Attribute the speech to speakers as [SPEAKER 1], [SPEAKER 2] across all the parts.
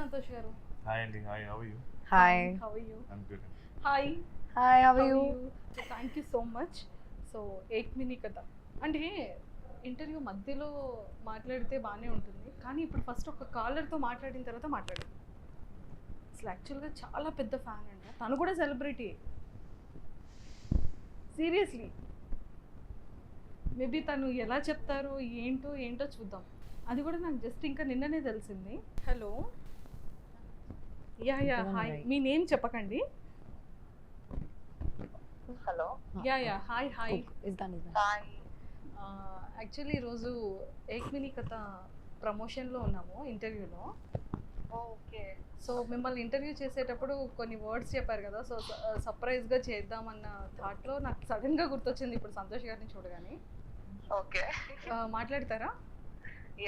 [SPEAKER 1] సంతోష్ గారు.
[SPEAKER 2] హాయ్ అండి. Hi, how are you?
[SPEAKER 3] Hi.
[SPEAKER 1] How are you?
[SPEAKER 2] I'm good.
[SPEAKER 1] Hi.
[SPEAKER 3] Hi, how
[SPEAKER 1] how
[SPEAKER 3] are you?
[SPEAKER 1] Thank you so much. So Ek Mini Katha అంటే interview మధ్యలో మాట్లాడితే బాగానే ఉంటుంది, కానీ ఇప్పుడు ఫస్ట్ ఒక కాలర్తో మాట్లాడిన తర్వాత మాట్లాడాను. అసలు యాక్చువల్గా చాలా పెద్ద ఫ్యాన్ అంట, తను కూడా సెలబ్రిటీ. సీరియస్లీ మేబీ తను ఎలా చెప్తారో ఏంటో చూద్దాం. అది కూడా నాకు జస్ట్ ఇంకా నిన్ననే తెలిసింది. హలో. యా హాయ్, మీ నేమ్ చెప్పకండి.
[SPEAKER 4] Hello.
[SPEAKER 1] Ya hi.
[SPEAKER 4] Hi.
[SPEAKER 1] Actually ఈరోజు ఏక్ మినీ కథ ప్రమోషన్లో ఉన్నాము, ఇంటర్వ్యూలో.
[SPEAKER 4] ఓకే.
[SPEAKER 1] సో మిమ్మల్ని ఇంటర్వ్యూ చేసేటప్పుడు కొన్ని వర్డ్స్ చెప్పారు కదా, సో సర్ప్రైజ్గా చేద్దామన్న థాట్లో నాకు సడన్గా గుర్తొచ్చింది ఇప్పుడు సంతోష్ గారిని చూడగానే.
[SPEAKER 4] ఓకే.
[SPEAKER 1] మాట్లాడతారా?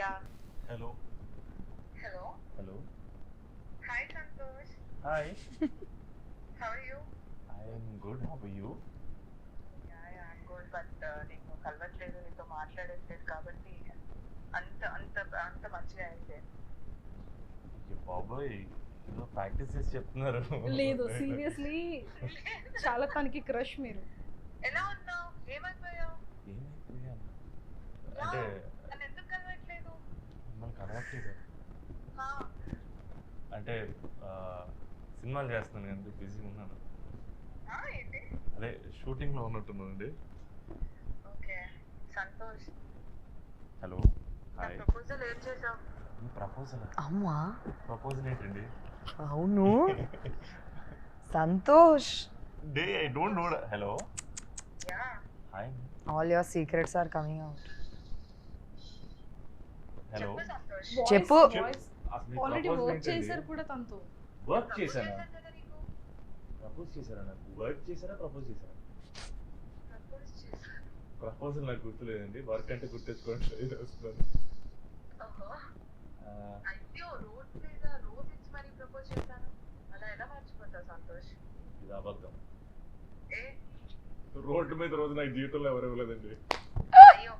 [SPEAKER 4] Yeah.
[SPEAKER 2] Hello.
[SPEAKER 4] Hello.
[SPEAKER 2] Hello.
[SPEAKER 4] Hi Santosh.
[SPEAKER 2] Hi.
[SPEAKER 4] How are you?
[SPEAKER 2] I'm good. How are you?
[SPEAKER 4] Yeah I'm good. But నీకు కలవట్లేదు, నీతో మాట్లాడట్లేదు కాబట్టి అంత అంత అంత మంచిగా అయితే.
[SPEAKER 2] బాబోయ్, ఏదో ప్రాక్టీస్ చేసి చెప్తున్నారు.
[SPEAKER 1] లేదు, సీరియస్లీ చాలా తనకి క్రష్ మీరు.
[SPEAKER 4] ఎలా ఉన్నావు? ఏమైపోయావు?
[SPEAKER 2] ఏమైపోయాను అంటే
[SPEAKER 4] నన్ను ఎందుకు కలవట్లేదు?
[SPEAKER 2] మిమ్మల్ని కలవట్లేదు
[SPEAKER 4] హా.
[SPEAKER 2] అంటే సినిమాలు చేస్తున్నాను కానీ బిజీ ఉన్నాను.
[SPEAKER 4] ఏంటి?
[SPEAKER 2] అదే షూటింగ్లో ఉన్నట్టున్నానండి.
[SPEAKER 4] Okay Santosh.
[SPEAKER 2] Hello. Hi.
[SPEAKER 4] Proposal ఏం చేసావు?
[SPEAKER 2] ప్రపోజల్?
[SPEAKER 3] అమ్మా,
[SPEAKER 2] ప్రపోజల్ ఏంటండి?
[SPEAKER 3] అవును సంతోష్.
[SPEAKER 2] డే I don't know. Hello.
[SPEAKER 4] Ya.
[SPEAKER 2] Hi.
[SPEAKER 3] All your secrets are coming out.
[SPEAKER 2] Hello.
[SPEAKER 4] చెప్పు సంతోష్.
[SPEAKER 3] చెప్పు.
[SPEAKER 1] ఆల్రెడీ వర్క్ చేశారు కూడా తనతో.
[SPEAKER 2] వర్క్ చేశానా?
[SPEAKER 4] చేశాను కదా నీకు.
[SPEAKER 2] ప్రపోజ్ చేశారా నాకు? వర్క్ చేశారా, ప్రపోజ్ చేశారా?
[SPEAKER 4] ప్రపోజ్ చేశాను.
[SPEAKER 2] ప్రపోజల్ నాకు గుర్తులేదండి. వర్క్ అంటే గుర్తెచ్చుకోవడం ట్రై చేస్తున్నాను.
[SPEAKER 4] ఓహో. అయ్యో, రోడ్ మీద రోజ్ ఇచ్చి మరీ ప్రపోజ్ చేశాను. అలా ఎలా మర్చిపోతావు సంతోష్?
[SPEAKER 2] ఇది అబద్ధం.
[SPEAKER 4] ఏ
[SPEAKER 2] రోడ్డు మీద రోజు నాకు జీవితంలో ఎవరు ఇవ్వలేదండి.
[SPEAKER 4] అయ్యో,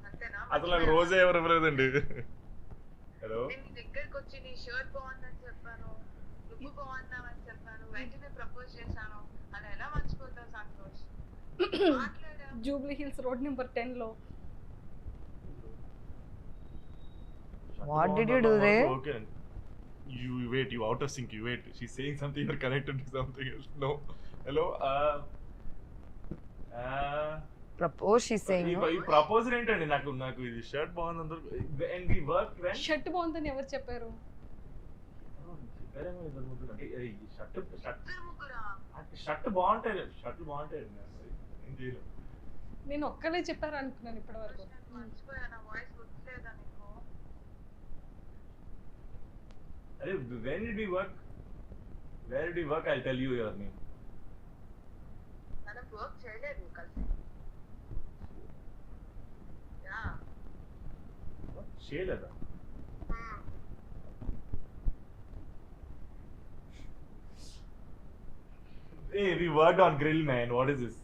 [SPEAKER 4] అంతేనా?
[SPEAKER 2] అసలు నాకు రోజే ఎవరు ఇవ్వలేదండి. హలో.
[SPEAKER 4] నేను నీ దగ్గరికి వచ్చి నీ షర్ట్ బాగుందని చెప్పాను, నువ్వు బాగున్నావని చెప్పాను, వెంటనే ప్రపోజ్ చేశాను. అలా ఎలా మర్చిపోతావు సంతోష్? మాట్లాడా.
[SPEAKER 1] జూబ్లీ హిల్స్ రోడ్ నెంబర్ 10లో.
[SPEAKER 3] What did you do there?
[SPEAKER 2] Okay. You wait. You out of sync. You wait. She's saying something. You're connected to something else. No. Hello.
[SPEAKER 3] Propose, she's saying.
[SPEAKER 2] ఈ ప్రపోజల్ ఏంటండి? నాకు ఇది షర్ట్ బాగుంది అందరూ. And we work when
[SPEAKER 1] shirt బాగుందని ఎవరు చెప్పారు?
[SPEAKER 2] Shirt బాగుంటాయి. షర్ట్ బాగుంటాయి. ఏం చేయలేదు.
[SPEAKER 1] నేను ఒక్కలే చెప్పారు అనుకున్నాను ఇప్పటి వరకు.
[SPEAKER 4] మర్చిపోయా, నా వాయిస్ గుర్తులేదా నీకు?
[SPEAKER 2] అరే, when did we work? Where did we work? I'll tell you your name.
[SPEAKER 4] మనం వర్క్ చేయలేదు కలిసి. యా.
[SPEAKER 2] చేయలేదా? Hey, we worked on Grill, man. What is this?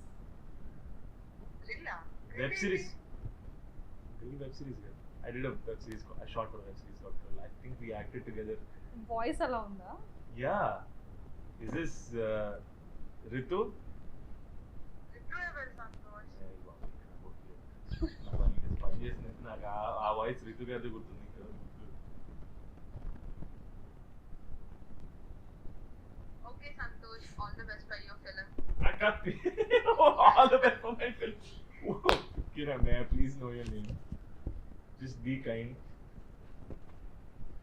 [SPEAKER 4] లిల్లా.
[SPEAKER 2] Web series. Grill web series. Yeah. I did a web series. I shot for a web series called Grill. I think we acted together.
[SPEAKER 1] Voice అలా ఉందా?
[SPEAKER 2] Yeah. Is this Ritu?
[SPEAKER 4] లిల్లు ఎవరు సంతోష్?
[SPEAKER 2] పని చేసినట్టు నాకు ఆ voice Ritu గారి గుర్తుంది.
[SPEAKER 4] Okay Santosh, all the best for your film.
[SPEAKER 2] All the best for my film. Kira, may I please know your name? Just be kind.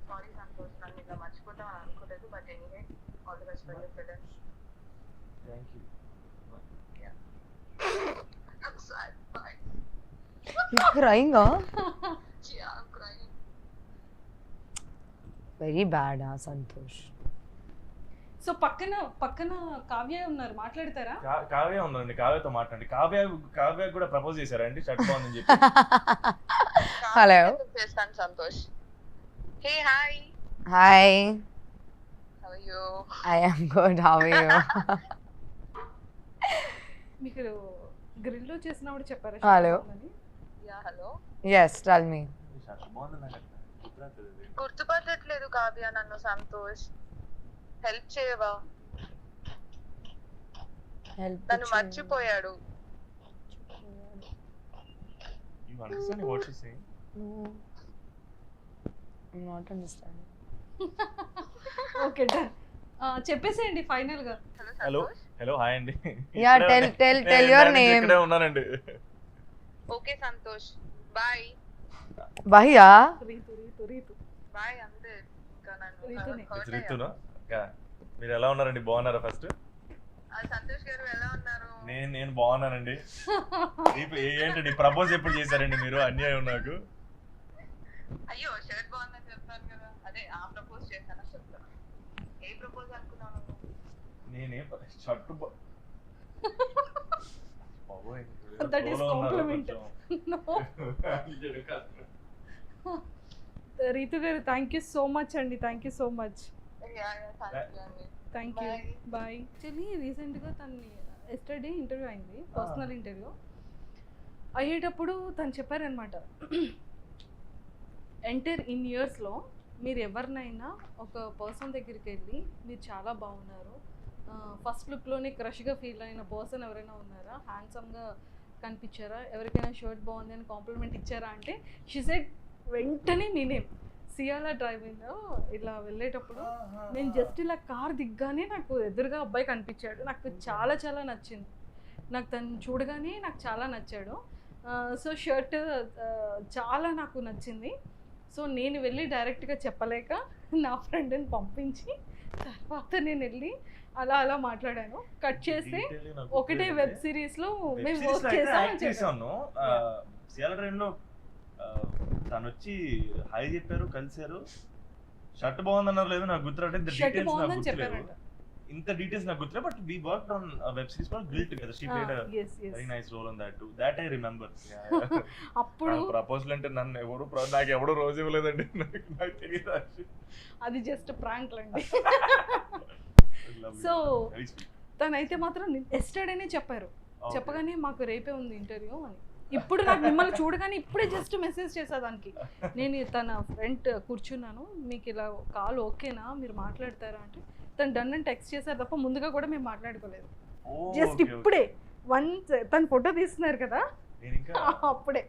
[SPEAKER 4] Sorry Santosh, నన్ను ఇలా మర్చిపోతాం అని అనుకోలేదు. But anyway, all the best for your film.
[SPEAKER 2] Thank you.
[SPEAKER 4] I'm sad. Bye.
[SPEAKER 3] He's crying, huh?
[SPEAKER 4] Yeah, I'm crying.
[SPEAKER 3] Very bad, huh, Santosh.
[SPEAKER 1] So పక్కన కావ్య ఉన్నారు, మాట్లాడతారా?
[SPEAKER 2] కావ్య ఉందండి. కావ్యతో మాట్లాడండి. కావ్య కూడా ప్రపోజ్ చేశారా అండి షర్ట్ బాగుందని చెప్పి?
[SPEAKER 3] Hello.
[SPEAKER 4] చేస్తాను Santosh. Hey, hi.
[SPEAKER 3] Hi.
[SPEAKER 4] How are you?
[SPEAKER 3] I am good. How are you?
[SPEAKER 1] మీకు గ్రిల్లో చేసినప్పుడు చెప్పారా?
[SPEAKER 3] Hello.
[SPEAKER 4] Yeah, hello.
[SPEAKER 3] Yes, tell me.
[SPEAKER 2] Shirt బాగుంది నాకు. గుర్తురాట్లేదు.
[SPEAKER 4] గుర్తుపట్టట్లేదు కావ్య నన్ను సంతోష్. హెల్ప్ చేయవా?
[SPEAKER 3] హెల్ప్
[SPEAKER 4] నన్ను మర్చిపోయాడు.
[SPEAKER 2] You understand what she's saying?
[SPEAKER 3] No, I'm not understanding.
[SPEAKER 1] Okay done. చెప్పేసేయండి ఫైనల్గా.
[SPEAKER 2] హలో హలో హాయ్ అండి.
[SPEAKER 3] Yeah,
[SPEAKER 2] ఇక్కడే
[SPEAKER 3] tell your
[SPEAKER 2] నేను
[SPEAKER 3] name.
[SPEAKER 2] ఇక్కడే ఉన్నానండి.
[SPEAKER 4] Okay Santosh, bye
[SPEAKER 3] Bhaiya.
[SPEAKER 1] Ritu
[SPEAKER 4] bye అంతే. ఇంకా నన్ను
[SPEAKER 1] రీతునే.
[SPEAKER 4] hurt
[SPEAKER 2] రీతునా? మీరు ఎలా ఉన్నారండి? బాగున్నారా? ఫస్ట్
[SPEAKER 4] అయ్యాను. సంతోష్ గారు ఎలా ఉన్నారు?
[SPEAKER 2] నేను బాగున్నానండి. ఏంటండి ప్రపోజ్ ఎప్పుడు చేశారండి మీరు? అన్యాయం నాకు.
[SPEAKER 4] అయ్యో షర్ట్ బాగుందని చెప్తాను కదా, అదే ఆ ప్రపోజ్ చేశాను చెప్తాను. ఏ ప్రపోజ్ అనుకున్నాను?
[SPEAKER 2] నేనే shirt
[SPEAKER 1] That is compliment. No. Ritu గారు థ్యాంక్ యూ సో మచ్ అండి. Thank you so much. Thank you. Bye. Actually రీసెంట్గా తన్ని ఎస్టర్డే ఇంటర్వ్యూ అయింది, పర్సనల్ ఇంటర్వ్యూ అయ్యేటప్పుడు తను చెప్పారనమాట, ఎంటర్ ఇన్ ఇయర్స్లో మీరు ఎవరినైనా ఒక పర్సన్ దగ్గరికి వెళ్ళి మీరు చాలా బాగున్నారు, ఫస్ట్ లుక్లోనే క్రష్గా ఫీల్ అయిన పర్సన్ ఎవరైనా ఉన్నారా, హ్యాండ్సమ్గా కనిపించారా, ఎవరికైనా షర్ట్ బాగుంది అని కాంప్లిమెంట్ ఇచ్చారా అంటే షీ సెడ్ వెంటనే మీ నేమ్. సియాలా డ్రైవింగ్లో ఇలా వెళ్ళేటప్పుడు నేను జస్ట్ ఇలా కార్ దిగ్గానే నాకు ఎదురుగా అబ్బాయి కనిపించాడు. నాకు చాలా చాలా నచ్చింది. నాకు తను చూడగానే నాకు చాలా నచ్చాడు. సో షర్ట్ చాలా నాకు నచ్చింది. సో నేను వెళ్ళి డైరెక్ట్గా చెప్పలేక నా ఫ్రెండ్ని పంపించి తర్వాత నేను వెళ్ళి అలా మాట్లాడాను. కట్ చేస్తే ఒకటే వెబ్ సిరీస్లో మేము వర్క్ చేసాము.
[SPEAKER 2] సియాల ట్రైన్లో తను వచ్చి హాయ్ చెప్పారు, కలిసారు, షర్ట్ బాగుందన్నారు లేదు నాకు గుర్తురాటే.
[SPEAKER 1] షర్ట్ బాగుందని చెప్పారంట.
[SPEAKER 2] ఇంత డీటెయిల్స్ నాకు గుర్తులే, but we worked on web series called guilt కదా. She played a very nice role on that too. That I remember.
[SPEAKER 1] అప్పుడు
[SPEAKER 2] ప్రపోజల్ అంటే నన్ను నాకు ఎవరు రోజు ఇవ్వలేదండి. నాకు తెలియదు.
[SPEAKER 1] అది జస్ట్ ప్రాంక్ లాంటి. సో తనైతే మాత్రం ఎస్టర్డేనే చెప్పారు. చెప్పగానే మాకు రేపే ఉంది ఇంటర్వ్యూ అని. ఇప్పుడు నాకు మిమ్మల్ని చూడగానే ఇప్పుడే జస్ట్ మెసేజ్ చేసా దానికి. నేను తన ఫ్రెండ్ కూర్చున్నాను, మీకు ఇలా కాల్ ఓకేనా, మీరు మాట్లాడతారా అంటే తను డన్ అని టెక్స్ట్ చేశారు తప్ప ముందుగా కూడా మేము మాట్లాడుకోలేదు. జస్ట్ ఇప్పుడే వన్స్ తను ఫోటో తీస్తున్నారు కదా అప్పుడే.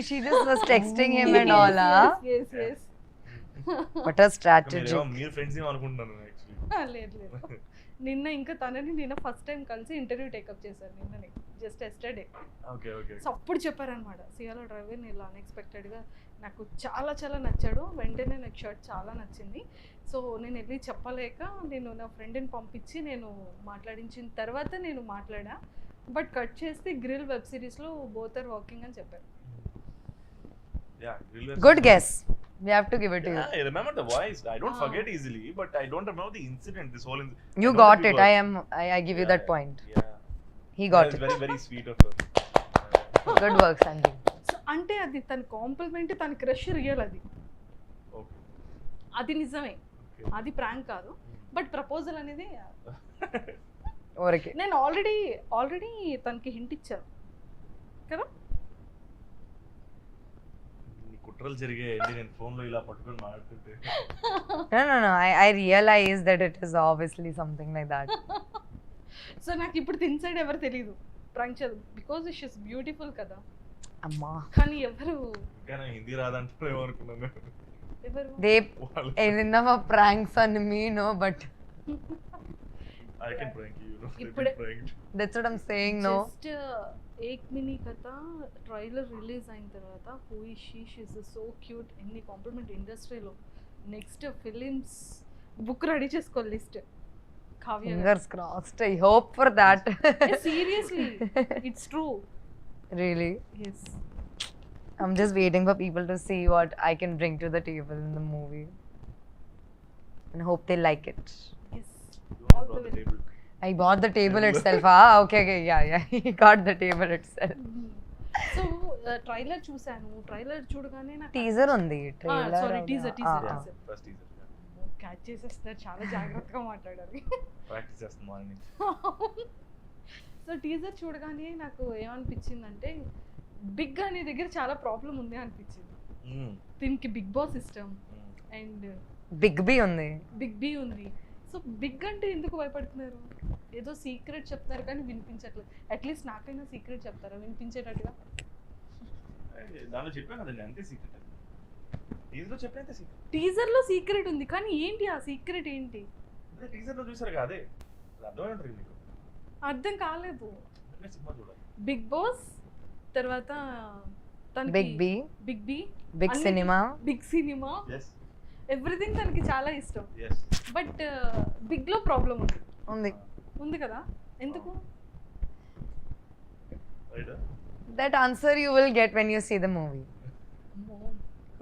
[SPEAKER 3] She just was texting him and all.
[SPEAKER 1] Yes.
[SPEAKER 3] What a strategy.
[SPEAKER 2] మీరు ఫ్రెండ్స్ ఏమనుకుంటున్నాను యాక్చువల్లీ.
[SPEAKER 1] లేదు నిన్న ఇంకా తనని నేను ఫస్ట్ టైం కలిసి ఇంటర్వ్యూ టేకప్ చేశాను నిన్ననే, జస్ట్ ఎస్టర్డే. సో అప్పుడు చెప్పారనమాట, సియాలా డ్రైవర్ ఇలా అన్ఎక్స్పెక్టెడ్గా నాకు చాలా చాలా నచ్చాడు, వెంటనే నాకు షర్ట్ చాలా నచ్చింది. సో నేను వెళ్ళి చెప్పలేక నేను నా ఫ్రెండ్ని పంపించి నేను మాట్లాడించిన తర్వాత నేను మాట్లాడా. బట్ కట్ చేస్తే గ్రిల్ వెబ్ సిరీస్లో బోత్ ఆర్ వర్కింగ్ అని చెప్పారు.
[SPEAKER 3] Good guess. We have to give it to you.
[SPEAKER 2] I remember the voice. I don't forget easily, but I don't remember the incident. This whole
[SPEAKER 3] You got it. I give you that point.
[SPEAKER 2] Yeah.
[SPEAKER 3] He got it.
[SPEAKER 2] Very very sweet of her.
[SPEAKER 3] Good work, Sandeep.
[SPEAKER 1] So అంటే అది తన complement, తన crush real. అది
[SPEAKER 2] Okay.
[SPEAKER 1] అది నిజమే, అది prank కాదు. But proposal అనేది
[SPEAKER 3] Okay.
[SPEAKER 1] నేను ఆల్రెడీ తనకి హింట్ ఇచ్చాను కదా.
[SPEAKER 2] కుట్రలు జరిగాయండి నేను ఫోన్లో ఇలా పట్టుకొని మాట్లాడుతుంటే.
[SPEAKER 3] No. I realize that it is obviously something like that.
[SPEAKER 1] So నాకు ఇప్పుడు ఇన్సైడ్ ఎవరు తెలియదు ప్రాంక్ చేద్దాం, బికాజ్ షీస్ బ్యూటిఫుల్ కదా.
[SPEAKER 3] అమ్మా.
[SPEAKER 1] కానీ ఎవరు
[SPEAKER 2] ఇంకా నేను హిందీ రాదంటారేమో అనుకున్నాను.
[SPEAKER 1] ఎవరు
[SPEAKER 3] They enough of pranks on me, no, but
[SPEAKER 2] I can prank you, you know.
[SPEAKER 1] ఇప్పుడే
[SPEAKER 3] that's what I'm saying, no.
[SPEAKER 1] Just Ek Mini Katha trailer release అయిన తర్వాత who is she is so cute. ఎన్ని కాంప్లిమెంట్ ఇండస్ట్రీలో. నెక్స్ట్ ఫిలిమ్స్ బుక్ రెడీ చేసుకో list. Kavya
[SPEAKER 3] Fingers crossed. I hope for that.
[SPEAKER 1] Seriously it's true.
[SPEAKER 3] Really?
[SPEAKER 1] Yes.
[SPEAKER 3] I'm just waiting for people to see what I can bring to the table in the movie. And hope they like it.
[SPEAKER 1] Yes.
[SPEAKER 2] You
[SPEAKER 1] All
[SPEAKER 2] brought
[SPEAKER 1] the
[SPEAKER 2] the
[SPEAKER 1] way.
[SPEAKER 2] table.
[SPEAKER 3] I bought the table itself. Okay, yeah. He got the table itself.
[SPEAKER 1] So trailer చూసాను. Trailer చూడగానే నాకు
[SPEAKER 3] Teaser ఉంది. Trailer.
[SPEAKER 1] sorry, teaser.
[SPEAKER 2] Yeah, first teaser.
[SPEAKER 1] Catch చేసేస్తారు, చాలా జాగ్రత్తగా మాట్లాడాలి.
[SPEAKER 2] Practice చేస్తాను morning.
[SPEAKER 1] So teaser చూడగానే నాకు ఏమనిపించిందంటే బిగ్ అనే దగ్గర చాలా ప్రాబ్లం ఉంది అనిపించింది. దీనికి బిగ్ బాస్ ఇష్టం అండ్
[SPEAKER 3] బిగ్ బి ఉంది.
[SPEAKER 1] బిగ్ బి ఉంది. సో బిగ్ అంటే ఎందుకు భయపడుతున్నారు? ఏదో సీక్రెట్ చెప్తారు కానీ వినిపించట్లేదు. అట్లీస్ట్ నాకైనా సీక్రెట్ చెప్తారా వినిపించేటట్టుగా?
[SPEAKER 2] దానిలో చెప్పాను కదండి, అంతే సీక్రెట్. టీజర్లో చెప్పినంతే సీక్రెట్.
[SPEAKER 1] టీజర్లో సీక్రెట్ ఉంది కానీ ఏంటి ఆ సీక్రెట్ ఏంటి?
[SPEAKER 2] టీజర్లో చూసారు కదా, అదే అర్థమై ఉంటుంది మీకు.
[SPEAKER 1] అర్థం కాలేదు.
[SPEAKER 2] సినిమా చూడాలి.
[SPEAKER 1] బిగ్ బాస్ తర్వాత
[SPEAKER 3] big B,
[SPEAKER 1] big B,
[SPEAKER 3] big cinema,
[SPEAKER 1] big cinema,
[SPEAKER 2] yes
[SPEAKER 1] everything తనకి చాలా ఇష్టం.
[SPEAKER 2] ఎస్
[SPEAKER 1] బట్ బిగ్ లో ప్రాబ్లం ఉంది.
[SPEAKER 3] ఉంది.
[SPEAKER 1] ఉంది కదా, ఎందుకు?
[SPEAKER 2] Right.
[SPEAKER 3] That answer you will get when you see the movie.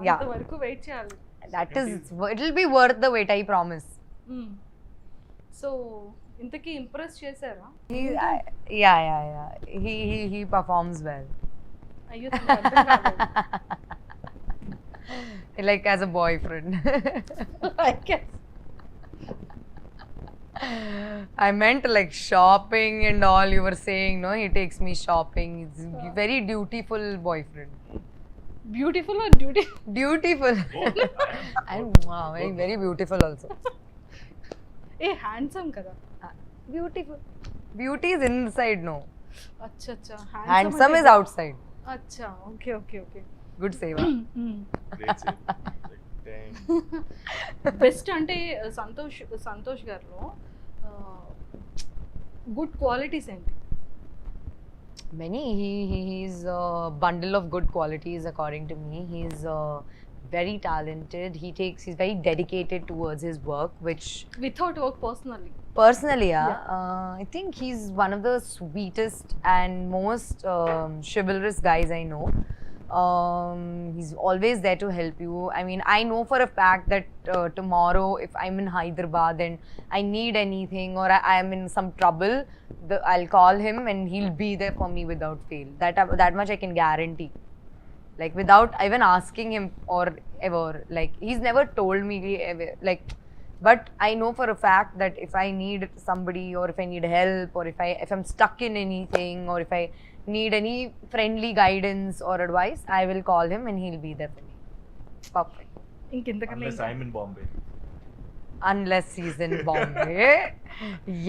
[SPEAKER 3] Yeah.
[SPEAKER 1] అంతవరకు వెయిట్ చేయాలి.
[SPEAKER 3] That is, it will be worth the wait, I promise.
[SPEAKER 1] So ఇంతకీ ఇంప్రెస్ చేశారా?
[SPEAKER 3] Yeah. He performs well.
[SPEAKER 1] అయ్యో నాకు అర్థం కాలేదు.
[SPEAKER 3] Like as a boyfriend.
[SPEAKER 1] I guess.
[SPEAKER 3] I meant like shopping and all you were saying, no? He takes me shopping. He's very dutiful boyfriend.
[SPEAKER 1] Beautiful or duty?
[SPEAKER 3] Dutiful. And wow, very beautiful also.
[SPEAKER 1] ఏ handsome కదా.
[SPEAKER 3] Beautiful. Beauty is inside, no.
[SPEAKER 1] అచ్చా అచ్చా.
[SPEAKER 3] Handsome is outside.
[SPEAKER 1] అచ్చా, okay okay okay.
[SPEAKER 3] Good save.
[SPEAKER 2] Great save. Thanks.
[SPEAKER 1] Best అంటే సంతోష్ గారిలో good qualities ఏంటి?
[SPEAKER 3] Many. He's a bundle of good qualities according to me. He's very talented. He's very dedicated towards his work, which
[SPEAKER 1] without work personally.
[SPEAKER 3] personally, I think he's one of the sweetest and most chivalrous guys I know. He's always there to help you. I mean, I know for a fact that tomorrow if I'm in Hyderabad and I need anything or I'm in some trouble, I'll call him and he'll be there for me without fail. That much I can guarantee. Like without even asking him or ever. Like he's never told me ever, like, but I know for a fact that if I need somebody or if I need help or if I'm stuck in anything or if I need any friendly guidance or advice, I will call him and he'll be there for me. Perfect.
[SPEAKER 1] ఇంకెంతకన్నా
[SPEAKER 2] Unless I'm in Bombay.
[SPEAKER 3] Unless he's in Bombay.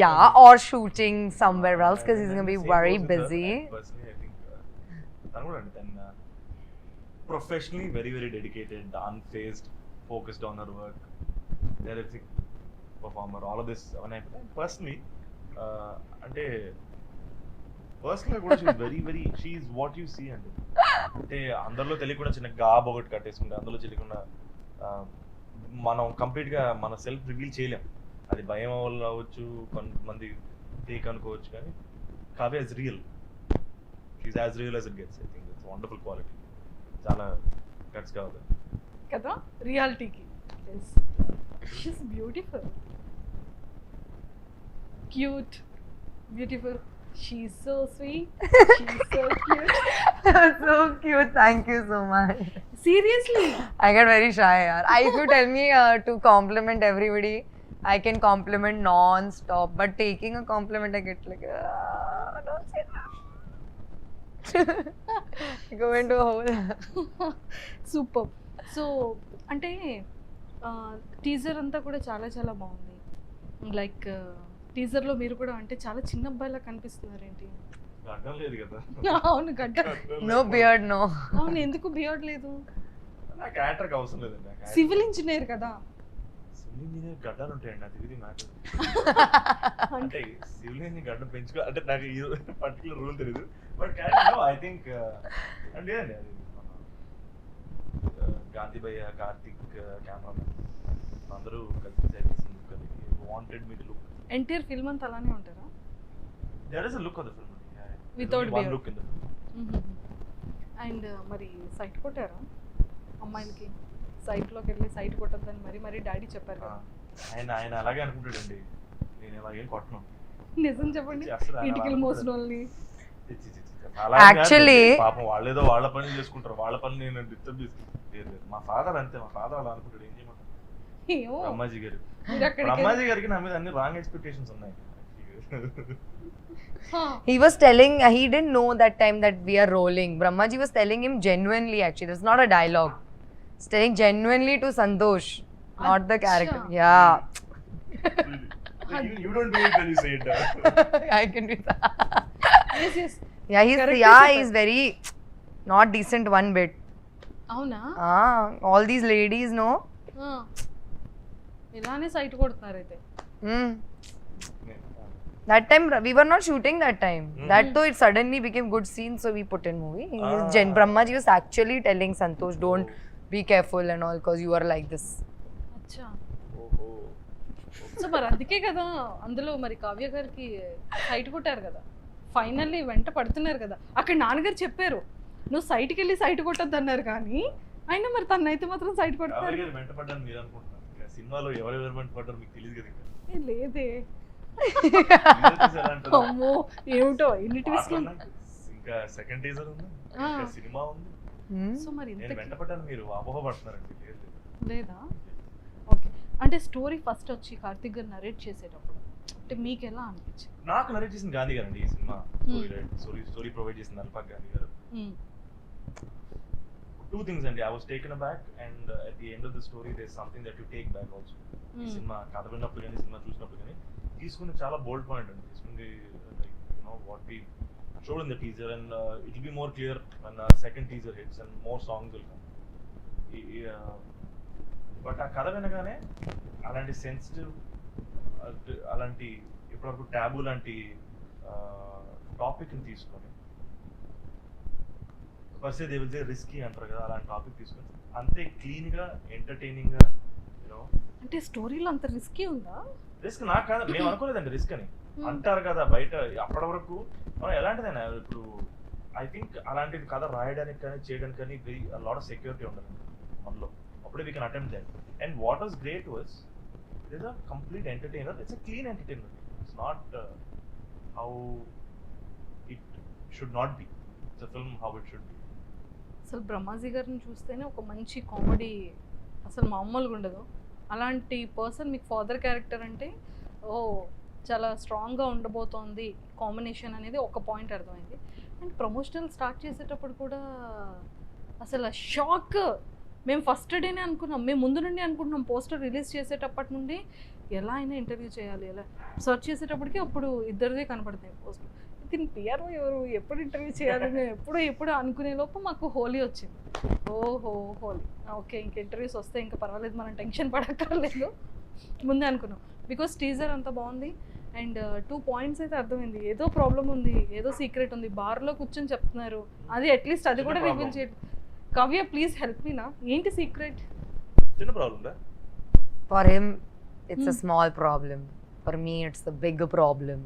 [SPEAKER 3] Yeah, or shooting somewhere else because he's going to be very busy.
[SPEAKER 2] Personally, I think tanu kuda ante than professionally very dedicated, unfazed, focused on her work. Everything performer, all of this. Personally, ante పర్సనల్గా కూడా she what you see అండి. అంటే అందరిలో తెలియకుండా చిన్న garb ఒకటి కట్టేసుకుంటే అందులో తెలియకుండా మనం కంప్లీట్గా మన సెల్ఫ్ రివీల్ చేయలేం. అది భయం వల్ల అవ్వచ్చు, కొంతమంది ఫేక్ అనుకోవచ్చు, కానీ Kavya is real. She's as real as it gets. I think it's wonderful quality. చాలా గట్స్ కావాలి
[SPEAKER 1] కదా రియాలిటీకి. She's beautiful, cute, beautiful. She's so sweet. She's so cute.
[SPEAKER 3] So cute. Thank you so much.
[SPEAKER 1] Seriously.
[SPEAKER 3] I get very shy, yaar. If you tell me to compliment everybody, I can compliment non-stop. But taking a compliment, I get like, don't say that. Go into a hole.
[SPEAKER 1] Super. So అంటే teaser అంతా కూడా చాలా చాలా బాగుంది. Like టీజర్లో మీరు కూడా అంటే చాలా చిన్న అబ్బాయిలా కనిపిస్తున్నారు ఏంటి?
[SPEAKER 2] గడ్డం లేదు కదా.
[SPEAKER 1] అవును, గడ్డ.
[SPEAKER 3] No beard, no.
[SPEAKER 1] అవును, ఎందుకు బియర్డ్ లేదు?
[SPEAKER 2] నా క్యారెక్టర్కి అవసరం లేదండి.
[SPEAKER 1] సివిల్ ఇంజనీర్ కదా.
[SPEAKER 2] సివిల్ ఇంజనీర్ గడ్డాలు ఉంటాయండి, అది ఇది మ్యాటర్. అంటే సివిల్ ఇంజనీర్ గడ్డం పెంచుకో అంటే నాకు ఈ పర్టికులర్ రూల్ తెలియదు. బట్ క్యారెక్టర్ ఐ థింక్ అంటే అది గాంధీ భయ్య, కార్తిక్ కెమెరామెన్ అందరూ కలిసి wanted me to look.
[SPEAKER 1] Entire film అంతా అలానే ఉంటారా?
[SPEAKER 2] There is a look of the film.
[SPEAKER 1] Without
[SPEAKER 2] one
[SPEAKER 1] beard.
[SPEAKER 2] look in the film.
[SPEAKER 1] And మరి సైట్ కొట్టారా అమ్మాయిలకి? సైట్లోకి వెళ్ళి సైట్ కొట్టద్దని మరి డాడీ చెప్పారు కదా.
[SPEAKER 2] ఆయన అలాగే అనుకుంటాడండి, నేను అలాగేం కొట్టను.
[SPEAKER 1] నిజం చెప్పండి, ఇటుకలు మోసిన వాళ్ళని.
[SPEAKER 3] Actually,
[SPEAKER 2] పాపం వాళ్ళేదో వాళ్ళ పని చేసుకుంటారు, వాళ్ళ పని నేను డిస్టర్బ్ చేసుకుంటాను. మా ఫాదర్ అంతే, మా ఫాదర్ అలా అనుకుంటాడు. ఏం చేయమంటారు
[SPEAKER 1] ఏమో
[SPEAKER 2] అమ్మాజీ గారు.
[SPEAKER 1] మీరు అక్కడికి
[SPEAKER 2] అమ్మాజీ గారికి నా మీద అన్ని రాంగ్ ఎక్స్పెక్టేషన్స్ ఉన్నాయి.
[SPEAKER 3] He was telling, he didn't know that time that we are rolling. Brahmaji was telling him genuinely, actually. That's not a dialogue. He's telling genuinely to Santosh, not the character.
[SPEAKER 1] Acha.
[SPEAKER 3] Yeah.
[SPEAKER 2] You don't do it when you say it.
[SPEAKER 3] I can do that.
[SPEAKER 1] yes
[SPEAKER 3] Yeah, he's,
[SPEAKER 1] Correctly
[SPEAKER 3] yeah,
[SPEAKER 1] చెప్పారు.
[SPEAKER 3] he's very not decent one bit.
[SPEAKER 1] అవునా
[SPEAKER 3] All these ladies, no?
[SPEAKER 1] ఇలానే site కొడుతున్నారు అయితే
[SPEAKER 3] Hmm. That time we were not shooting that time. That though it suddenly became good scene, so we put in movie. Brahmaji was actually telling Santosh, don't be careful and all, because you are like this.
[SPEAKER 1] అచ్చా
[SPEAKER 2] ఓహో.
[SPEAKER 1] So మరి అందుకే కదా అందులో మరి కావ్య గారికి site కొట్టారు కదా ఫైనల్లీ వెంట పడుతున్నారు కదా అక్కడ నాన్నగారు చెప్పారు నువ్వు సైట్కి వెళ్ళి సైట్ కొట్టద్దు అన్నారు కానీ అయినా మరి తనైతే మాత్రం సైట్ కొడతారు
[SPEAKER 2] ఎవరికి వెంట పడ్డాను మీరు అనుకుంటున్నారు ఇంకా సినిమాలో ఎవరెవరు వెంట పడ్డారు మీకు తెలియదు కదా ఇంకా.
[SPEAKER 1] ఏ, లేదే
[SPEAKER 2] Teaser ఎలా అంటారు?
[SPEAKER 1] అమ్మో ఏమిటో ఎన్ని ట్విస్ట్
[SPEAKER 2] పాటలు ఉన్నాయి. ఇంకా సెకండ్ టీజర్ ఉంది ఇంకా సినిమా ఉంది.
[SPEAKER 3] Hmm.
[SPEAKER 1] సో మరి
[SPEAKER 2] నేను
[SPEAKER 1] ఇంతకీ
[SPEAKER 2] వెంట పడ్డాను మీరు అపోహపడుతున్నారండి. లేదు, లేదు.
[SPEAKER 1] లేదా ఓకే అంటే స్టోరీ ఫస్ట్ వచ్చి కార్తిక్ గారు నరేట్ చేసేటప్పుడు అంటే మీకు ఎలా అనిపించింది
[SPEAKER 2] నాకు నరేట్ చేసిన గాంధీ గారండి ఈ సినిమా స్టోరీ ప్రొవైడ్ చేసింది అల్పాక్ గాంధీ గారు. Two things అండి. I was taken aback and at the end of the story there's something that you take back also. ఈ సినిమా కథ విన్నప్పుడు కానీ సినిమా చూసినప్పుడు కానీ తీసుకుని చాలా బోల్డ్ పాయింట్ అండి. తీసుకుంది like you know what we showed in the teaser and it will be more clear when second teaser hits and more songs will come. But ఆ కథ వినగానే అలాంటి సెన్సిటివ్ అలాంటి ఇప్పటివరకు ట్యాబు లాంటి టాపిక్ని తీసుకొని first they will say risky అంటారు కదా అలాంటి టాపిక్ తీసుకొని అంతే క్లీన్గా ఎంటర్టైనింగ్గా యూనో
[SPEAKER 1] అంటే స్టోరీలో అంత రిస్కీ ఉందా
[SPEAKER 2] రిస్క్ నాకు కాదు మేము అనుకోలేదండి రిస్క్ అని అంటారు కదా బయట అప్పటి వరకు మనం ఎలాంటిదైనా ఇప్పుడు ఐ థింక్ అలాంటిది కథ రాయడానికి కానీ చేయడానికి కానీ వెరీ లాట్ ఆఫ్ సెక్యూరిటీ ఉండాలండి మనలో అప్పుడే we can attempt that and what was great was it is a complete entertainer it's a clean entertainer it's not how it should not be it's a film how it should be
[SPEAKER 1] అసలు బ్రహ్మాజీ గారిని చూస్తేనే ఒక మంచి comedy అసలు మామూలుగా ఉండదు అలాంటి person మీకు ఫాదర్ క్యారెక్టర్ అంటే ఓ చాలా స్ట్రాంగ్గా ఉండబోతోంది కాంబినేషన్ అనేది ఒక పాయింట్ అర్థమైంది అండ్ ప్రమోషనల్ స్టార్ట్ చేసేటప్పుడు కూడా అసలు షాక్ మేము ఫస్ట్ డేనే అనుకున్నాం మేము ముందు నుండి అనుకుంటున్నాం పోస్టర్ రిలీజ్ చేసేటప్పటి నుండి ఎలా అయినా ఇంటర్వ్యూ చేయాలి ఎలా సర్చ్ చేసేటప్పటికి అప్పుడు ఇద్దరిదే కనపడతాయి పోస్టర్ దీని పిఆర్ఓ ఎవరు ఎప్పుడు ఇంటర్వ్యూ చేయాలి మేము ఎప్పుడు అనుకునే లోపు మాకు హోలీ వచ్చింది ఓహో హోలీ ఓకే ఇంక ఇంటర్వ్యూస్ వస్తే ఇంకా పర్వాలేదు మనం టెన్షన్ పడక్కర్లేదు ముందే అనుకున్నాం బికాస్ టీజర్ అంత బాగుంది అండ్ 2 పాయింట్స్ అయితే అర్థమైంది ఏదో ప్రాబ్లం ఉంది ఏదో సీక్రెట్ ఉంది బార్లో కూర్చొని చెప్తున్నారు అది అట్లీస్ట్ అది కూడా రివీల్ చేయండి కవ్య ప్లీజ్ హెల్ప్ మీ నా ఏంటి సీక్రెట్
[SPEAKER 2] చిన్న problem
[SPEAKER 3] For him, it's a small problem. For me, it's a bigger problem.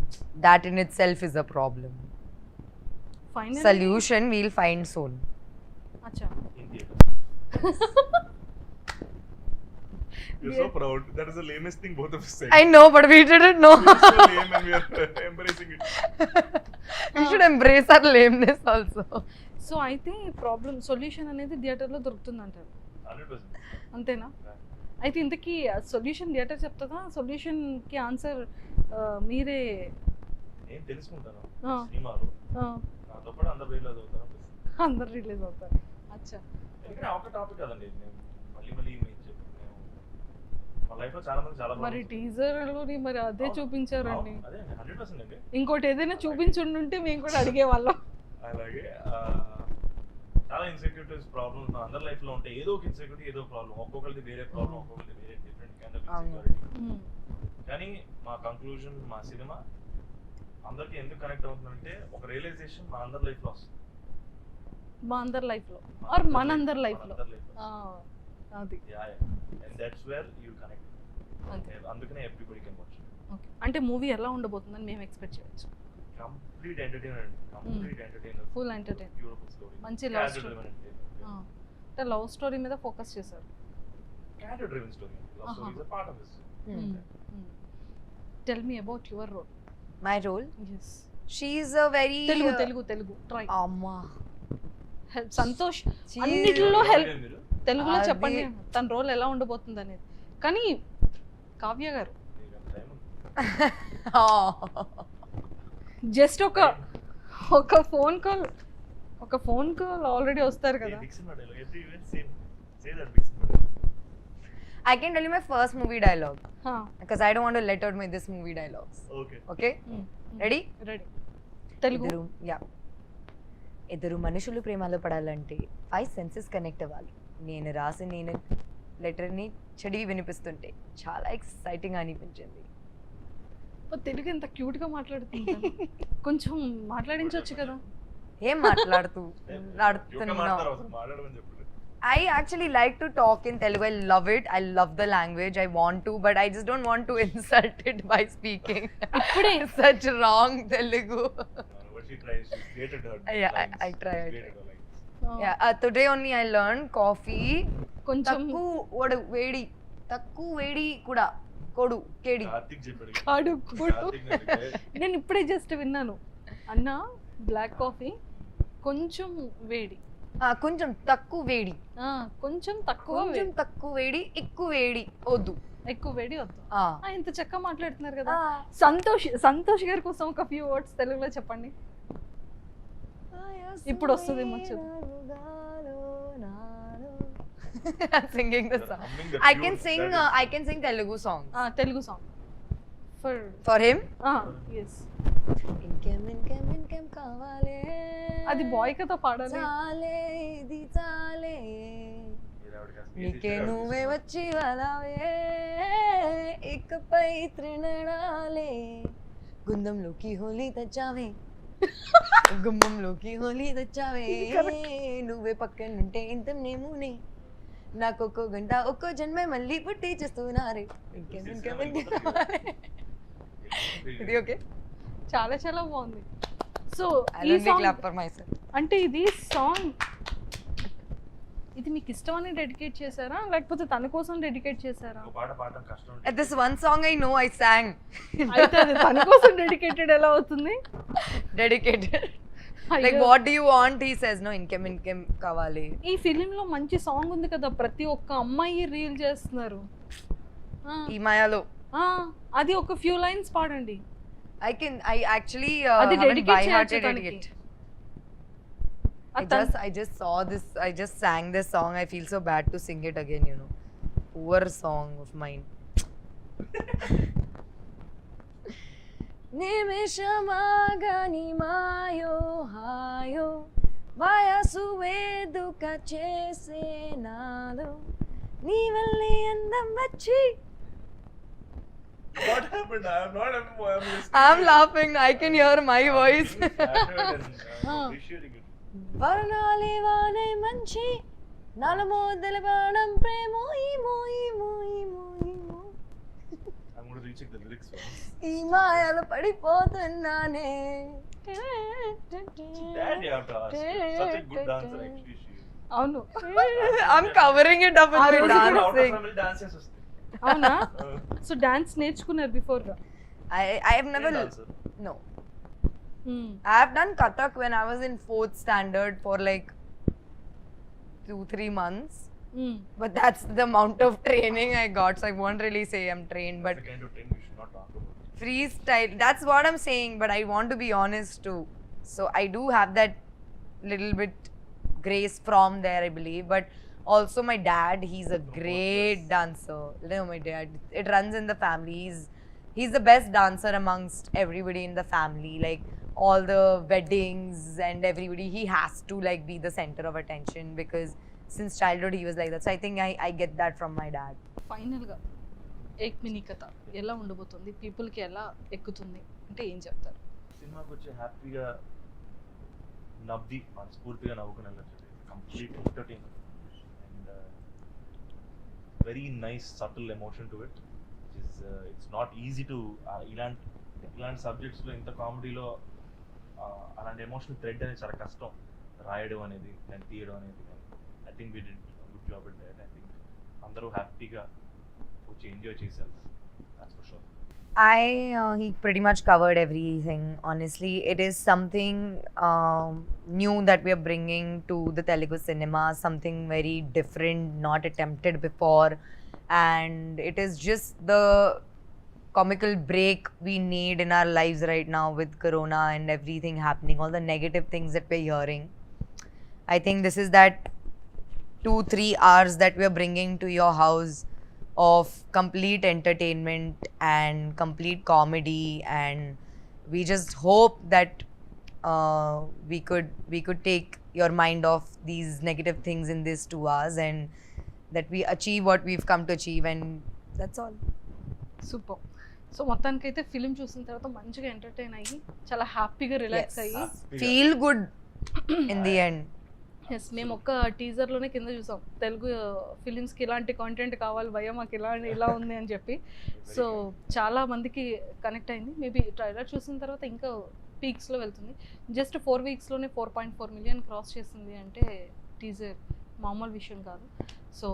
[SPEAKER 3] That in itself is a problem.
[SPEAKER 1] Final
[SPEAKER 3] Solution we'll find soon.
[SPEAKER 1] అచ్చా
[SPEAKER 2] in theater. You're so proud. That is the lamest thing both of us said.
[SPEAKER 3] I know, but we didn't know.
[SPEAKER 2] It's so lame and we are embracing it.
[SPEAKER 3] We should embrace our lameness also.
[SPEAKER 1] So అయితే problem solution అనేది థియేటర్లో దొరుకుతుంది అంటారు
[SPEAKER 2] 100%.
[SPEAKER 1] అంతేనా అయితే ఇంతకీ solution theatre చెప్తుందా సొల్యూషన్కి answer మీరే
[SPEAKER 2] నేను తెలుసుకుంటాను
[SPEAKER 1] ఆ.
[SPEAKER 2] సినిమాలో
[SPEAKER 1] ఆ,
[SPEAKER 2] నాతో పాటు అందరు రిలీజ్ అవుతారు
[SPEAKER 1] అందరు రిలీజ్ అవుతారు అచ్చా
[SPEAKER 2] ఎందుకంటే ఒక టాపిక్ కదండి నేను మళ్ళీ మేము మేము మా లైఫ్ లో చాలా మంది చాలా
[SPEAKER 1] మరి
[SPEAKER 2] problems
[SPEAKER 1] టీజర్లోని మరి అదే
[SPEAKER 2] అవును.
[SPEAKER 1] చూపించారండి
[SPEAKER 2] అదే 100% అండి
[SPEAKER 1] ఇంకోటి ఏదైనా చూపించుంటే మేము కూడా అడిగేవాళ్ళం
[SPEAKER 2] అలాగే చాలా ఇన్సెక్యూరిటీస్ ప్రాబ్లమ్స్ అందరి లైఫ్ లో ఉంటాయి ఏదో ఒక ఇన్సెక్యూరిటీ ఏదో ప్రాబ్లం ఒక్కొక్కరిది వేరే ప్రాబ్లం ఒక్కొక్కరిది వేరే డిఫరెంట్ కైండ్ ఆఫ్ ఇన్సెక్యూరిటీ కానీ మా కంక్లూజన్ మా సినిమా అందరికి ఎందుకు కనెక్ట్ అవుతుందంటే ఒక రియలైజేషన్ మా అందరి లైఫ్ లో వస్తుంది
[SPEAKER 1] మా అందరి లైఫ్లో ఆర్ మనందరి లైఫ్లో అది
[SPEAKER 2] and that's where you connect
[SPEAKER 1] అంతే
[SPEAKER 2] అందుకనే ఎవ్రీబడి కెన్ వాచ్
[SPEAKER 1] ఓకే అంటే మూవీ ఎలా ఉండబోతుందని మేము ఎక్స్పెక్ట్ చేయొచ్చు
[SPEAKER 2] complete entertainer
[SPEAKER 1] full entertain
[SPEAKER 2] beautiful story
[SPEAKER 1] మంచి love story. అంటే లవ్ స్టోరీ మీద ఫోకస్ చేశారు
[SPEAKER 2] character driven story love story is a part of this
[SPEAKER 1] tell me about your role
[SPEAKER 3] My role?
[SPEAKER 1] Yes
[SPEAKER 3] She's a very.
[SPEAKER 1] Telugu try
[SPEAKER 3] Amma.
[SPEAKER 1] Santosh
[SPEAKER 3] She-
[SPEAKER 1] అన్నిటిలో help
[SPEAKER 2] మీరు
[SPEAKER 1] తెలుగులో
[SPEAKER 3] అది-
[SPEAKER 1] చెప్పండి తన రోల్ ఎలా ఉండబోతుంది అనేది కానీ కావ్య గారు
[SPEAKER 2] మీకు అంత టైం ఉంది
[SPEAKER 1] జస్ట్ ఒక ఫోన్ కాల్ ఆల్రెడీ వస్తారు కదా.
[SPEAKER 3] I can tell you my first movie dialogue
[SPEAKER 1] హా,
[SPEAKER 3] because I don't want to let out my this movie dialogues. Okay? Ready?
[SPEAKER 1] Ready. Telugu.
[SPEAKER 3] ఇద్దరు మనుషులు ప్రేమలో పడాలంటే 5 సెన్సెస్ కనెక్ట్ అవ్వాలి. నేను లెటర్ని చదివి వినిపిస్తుంటే చాలా ఎక్సైటింగ్ అనిపించింది.
[SPEAKER 1] ఓ, తెలుగు ఎంత క్యూట్ గా మాట్లాడుతుంది. కొంచెం మాట్లాడించవచ్చు కదా.
[SPEAKER 3] ఏం మాట్లాడుతున్నావు? I actually like to talk in Telugu. I love it. I love the language. I want to, but I just don't want to insult it by speaking
[SPEAKER 1] ఇప్పుడే
[SPEAKER 3] such wrong Telugu. Yeah, I tried. Yeah, today only I learned coffee.
[SPEAKER 1] కొంచెం
[SPEAKER 3] తక్కువ వేడి కూడా కొడు కేడి.
[SPEAKER 1] కాడు కూడు. నేను ఇప్పుడే జస్ట్ విన్నాను. అన్న బ్లాక్ కాఫీ కొంచెం వేడి.
[SPEAKER 3] కొంచెం తక్కువ వేడి.
[SPEAKER 1] కొంచెం తక్కువ
[SPEAKER 3] వేడి ఎక్కువ వేడి వద్దు.
[SPEAKER 1] ఎక్కువ వేడి వద్దు.
[SPEAKER 3] ఆ.
[SPEAKER 1] ఇంత చక్కగా మాట్లాడుతున్నారు కదా.
[SPEAKER 3] ఆ.
[SPEAKER 1] సంతోష్ గారి కోసం ఒక ఫ్యూ వర్డ్స్ తెలుగులో చెప్పండి. ఇప్పుడు వస్తుందేమో చెప్పు.
[SPEAKER 3] I'm singing the song. I can sing Telugu songs.
[SPEAKER 1] Telugu song
[SPEAKER 3] For him?
[SPEAKER 1] Yes.
[SPEAKER 3] ఇంకేం కావాలే,
[SPEAKER 1] అది బాయ్ కదా పాడాలి.
[SPEAKER 3] చాలే ఇది చాలే, నీకే నువ్వే వచ్చి వలావే, ఇకపై త్రినడాలే, గుండంలోకి హోలీ తెచ్చావే, గుమ్మంలోకి హోలీ తెచ్చావే, నువ్వే పక్కనుంటే ఇంత నేమునే, నాకొక్క గంట ఒక్కో జన్మే మళ్ళీ పుట్టి చేస్తున్నారే, ఇంకేం కావాలే. ఇది ఓకే,
[SPEAKER 1] చాలా చాలా బాగుంది. సో
[SPEAKER 3] I
[SPEAKER 1] ఈ
[SPEAKER 3] only
[SPEAKER 1] song
[SPEAKER 3] clap for myself.
[SPEAKER 1] అంటే ఇది మీకు ఇష్టమని డెడికేట్ చేశారా లేకపోతే తన కోసం డెడికేట్ చేశారా?
[SPEAKER 3] At this one song I know I sang.
[SPEAKER 1] అయితే అది తన కోసం డెడికేటెడ్ ఎలా అవుతుంది?
[SPEAKER 3] Dedicated. Like what do you want? He says no, ఇంకేం కావాలి.
[SPEAKER 1] ఈ ఫిలిం లో మంచి సాంగ్ ఉంది కదా, ప్రతి ఒక్క అమ్మాయి రీల్ చేస్తున్నారు.
[SPEAKER 3] ఈ మాయాలో
[SPEAKER 1] అది ఒక ఫ్యూ లైన్స్ పాడండి.
[SPEAKER 3] I actually
[SPEAKER 1] అది
[SPEAKER 3] haven't
[SPEAKER 1] dedicate
[SPEAKER 3] by hearted
[SPEAKER 1] చేయొచ్చు
[SPEAKER 3] it.
[SPEAKER 1] తనకి.
[SPEAKER 3] I just saw this, I just sang this song. I feel so bad to sing it again, you know. Poor song of mine. నిమిషమాగని మాయో హాయో వయసు వేదుక చేసే నాలో నీ వల్లే అందం వచ్చి.
[SPEAKER 2] What happened? I am not.
[SPEAKER 3] I'm laughing. I can hear my voice.
[SPEAKER 2] Appreciating it.
[SPEAKER 3] వర్ణాలి వానే మంచి నలమోదల బాణం ప్రేమో ఈమో ఈమో ఈమో ఈమో.
[SPEAKER 2] I'm going to recheck the lyrics once.
[SPEAKER 3] ఈ మాయలు పడిపోతున్నానే.
[SPEAKER 2] Dad, you have to ask. Such a good dancer, actually. She is.
[SPEAKER 1] అవును.
[SPEAKER 3] I'm covering it up with my
[SPEAKER 1] రోజు కూడా
[SPEAKER 2] Out of
[SPEAKER 3] dancing.
[SPEAKER 2] family dances వస్తాయి.
[SPEAKER 1] అవునా? సో డాన్స్ నేర్చుకున్నారు before గా?
[SPEAKER 3] I have never
[SPEAKER 2] dancer.
[SPEAKER 3] no. I have done Kathak when I was in 4th standard for like 2-3 months. But that's the amount of training I got, so I won't really say I'm trained. But
[SPEAKER 2] That's the kind of thing we should not talk about.
[SPEAKER 3] freestyle, that's what I'm saying, but I want to be honest too. So I do have that little bit grace from there, I believe. But also my dad, he's a great dancer. You know, my dad, it runs in the family. He's the best dancer amongst everybody in the family. Like all the weddings and everybody, he has to like be the center of attention because since childhood he was like that. So I think I get that from my dad.
[SPEAKER 1] Final గా ఏక్ మినీ కథ ఎలా ఉండబోతుంది, people కి ఎలా ఎక్కుతుంది అంటే ఏం చెప్తారు?
[SPEAKER 2] సినిమాకి వచ్చి హ్యాపీగా నవ్వి మనస్ఫూర్తిగా నవ్వుకుని వెళ్ళచ్చు. Complete entertainment and very nice subtle emotion to it. It's not easy to ఇలాంటి సబ్జెక్ట్స్లో ఇంత కామెడీలో అలాంటి ఎమోషనల్ థ్రెడ్ అనేది చాలా కష్టం రాయడం అనేది అండ్ తీయడం అనేది. I think we did good job it that. I think అందరూ హ్యాపీగా వచ్చి ఎంజాయ్ చేశారు. That's for sure.
[SPEAKER 3] He pretty much covered everything. Honestly, it is something new that we are bringing to the Telugu cinema, something very different, not attempted before, and it is just the comical break we need in our lives right now with Corona and everything happening, all the negative things that we're hearing. I think this is that 2-3 hours that we're bringing to your house of complete entertainment and complete comedy, and we just hope that we could take your mind off these negative things in these 2 hours, and that we achieve what we've come to achieve, and that's all.
[SPEAKER 1] Super. So మొత్తానికైతే film చూసిన తర్వాత మంచిగా entertain అయ్యి చాలా హ్యాపీగా relax
[SPEAKER 3] Yes.
[SPEAKER 1] అయ్యి
[SPEAKER 3] Feel good in the end.
[SPEAKER 1] Yes మేము ఒక్క టీజర్లోనే కింద చూసాం తెలుగు ఫిలిమ్స్కి ఇలాంటి కాంటెంట్ కావాలి భయ్య మాకు ఇలా ఉంది అని చెప్పి. సో చాలా మందికి కనెక్ట్ అయింది. మేబీ ట్రైలర్ చూసిన తర్వాత ఇంకా పీక్స్లో వెళ్తుంది. జస్ట్ 4 వీక్స్లోనే 4.4 మిలియన్ క్రాస్ చేసింది అంటే టీజర్ మామూలు విషయం కాదు. So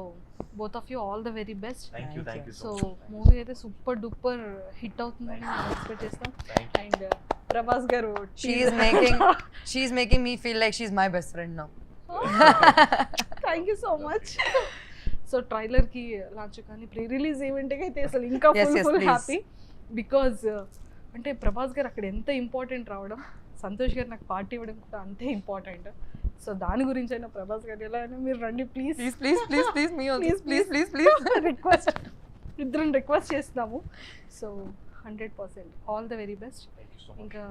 [SPEAKER 1] both of you all the very best.
[SPEAKER 2] Thank you
[SPEAKER 1] so
[SPEAKER 2] so much.
[SPEAKER 1] Movie అయితే సూపర్ డూపర్ హిట్ అవుతుందని మేము ఎక్స్పెక్ట్ చేస్తాం.
[SPEAKER 2] Thank you.
[SPEAKER 1] అండ్ ప్రభాస్ గారు
[SPEAKER 3] She's making me feel like she's my best friend now.
[SPEAKER 1] Thank you so much. So ట్రైలర్కి launch కానీ pre release ఈవెంట్కి అయితే అసలు ఇంకా
[SPEAKER 3] Yes,
[SPEAKER 1] full
[SPEAKER 3] yes,
[SPEAKER 1] full
[SPEAKER 3] please.
[SPEAKER 1] Happy. Because అంటే ప్రభాస్ గారు అక్కడ ఎంత ఇంపార్టెంట్ రావడం, సంతోష్ గారు నాకు పార్టీ ఇవ్వడం కూడా అంతే ఇంపార్టెంట్. సో దాని గురించి అయినా ప్రభాస్ గారు ఎలా అయినా మీరు రండి please
[SPEAKER 3] Please, me also.
[SPEAKER 1] Please.
[SPEAKER 3] Please.
[SPEAKER 1] Request ఇద్దరం రిక్వెస్ట్ చేస్తున్నాము. So 100% all the very best.
[SPEAKER 2] Thank you so much.
[SPEAKER 1] ఇంకా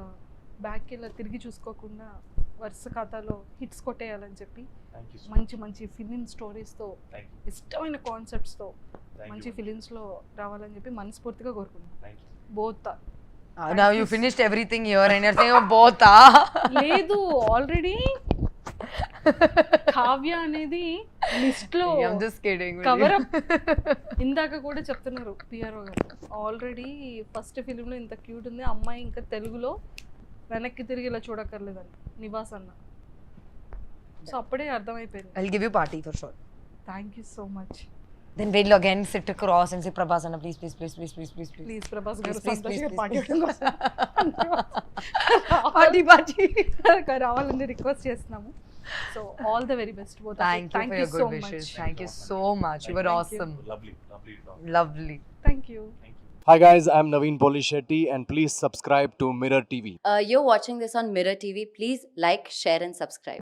[SPEAKER 1] బ్యాక్కి ఇలా తిరిగి చూసుకోకుండా వరుస ఖాతాలో హిట్స్ కొట్టేయాలని చెప్పి
[SPEAKER 2] Thank you so much.
[SPEAKER 1] మంచి మంచి ఫిలిం స్టోరీస్తో
[SPEAKER 2] Thank you.
[SPEAKER 1] ఇష్టమైన కాన్సెప్ట్స్తో
[SPEAKER 2] Thank
[SPEAKER 1] మంచి
[SPEAKER 2] you.
[SPEAKER 1] ఫిలిమ్స్లో రావాలని చెప్పి మనస్ఫూర్తిగా కోరుకున్నాను.
[SPEAKER 2] Thank you.
[SPEAKER 1] Both
[SPEAKER 3] Now you finished everything here and you're saying, oh, both.
[SPEAKER 1] లేదు ఆల్రెడీ కావ్య అనేది లిస్ట్లో
[SPEAKER 3] I'm just kidding. with
[SPEAKER 1] cover
[SPEAKER 3] you.
[SPEAKER 1] Up. ఇందాక కూడా చెప్తున్నారు పిఆర్ఓ గారు ఆల్రెడీ ఫస్ట్ ఫిలింలో ఇంత క్యూట్ ఉంది అమ్మాయి, ఇంకా తెలుగులో వెనక్కి తిరిగి ఇలా చూడక్కర్లేదని నివాస్ అన్న. సో అప్పుడే అర్థమైపోయింది.
[SPEAKER 3] I'll give you party for sure.
[SPEAKER 1] Thank you so much.
[SPEAKER 3] Then we'll again sit across and say, Prabhasana, please.
[SPEAKER 1] Please Prabhas గారు
[SPEAKER 3] Please,
[SPEAKER 1] సంతోష్
[SPEAKER 3] please,
[SPEAKER 1] గారు
[SPEAKER 3] please,
[SPEAKER 1] పార్టీ
[SPEAKER 3] please.
[SPEAKER 1] ఇవ్వడం
[SPEAKER 3] Party.
[SPEAKER 1] రావాలని రిక్వెస్ట్ చేస్తున్నాము. So all the very best.
[SPEAKER 3] Thank you for your good wishes. Thank you so much. You were
[SPEAKER 2] Thank you.
[SPEAKER 3] awesome.
[SPEAKER 2] Lovely talk.
[SPEAKER 3] Lovely.
[SPEAKER 1] Thank you.
[SPEAKER 2] Thank you.
[SPEAKER 5] Hi guys, I'm Naveen Polishetty and please subscribe to Mirror TV.
[SPEAKER 6] You're watching this on Mirror TV. Please like, share, and subscribe.